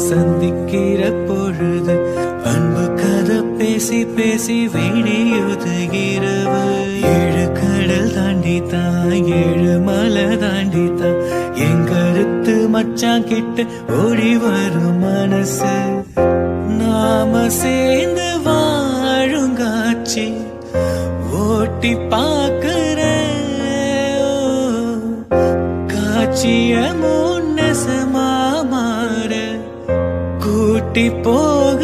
சந்திக்கிற பொழுது அன்பு கதை பேசி பேசி விடியுது இரவு. 7 கடல் தாண்டித்தான் 7 மலை தாண்டித்தான் என் கருத்து மச்சான் கிட்ட ஓடி வரும் மனசு. நாம சேர்ந்து வாழுங்காட்சி ஓட்டி பார்க்கிற காட்சிய முன்னசமா மாற கூட்டி போக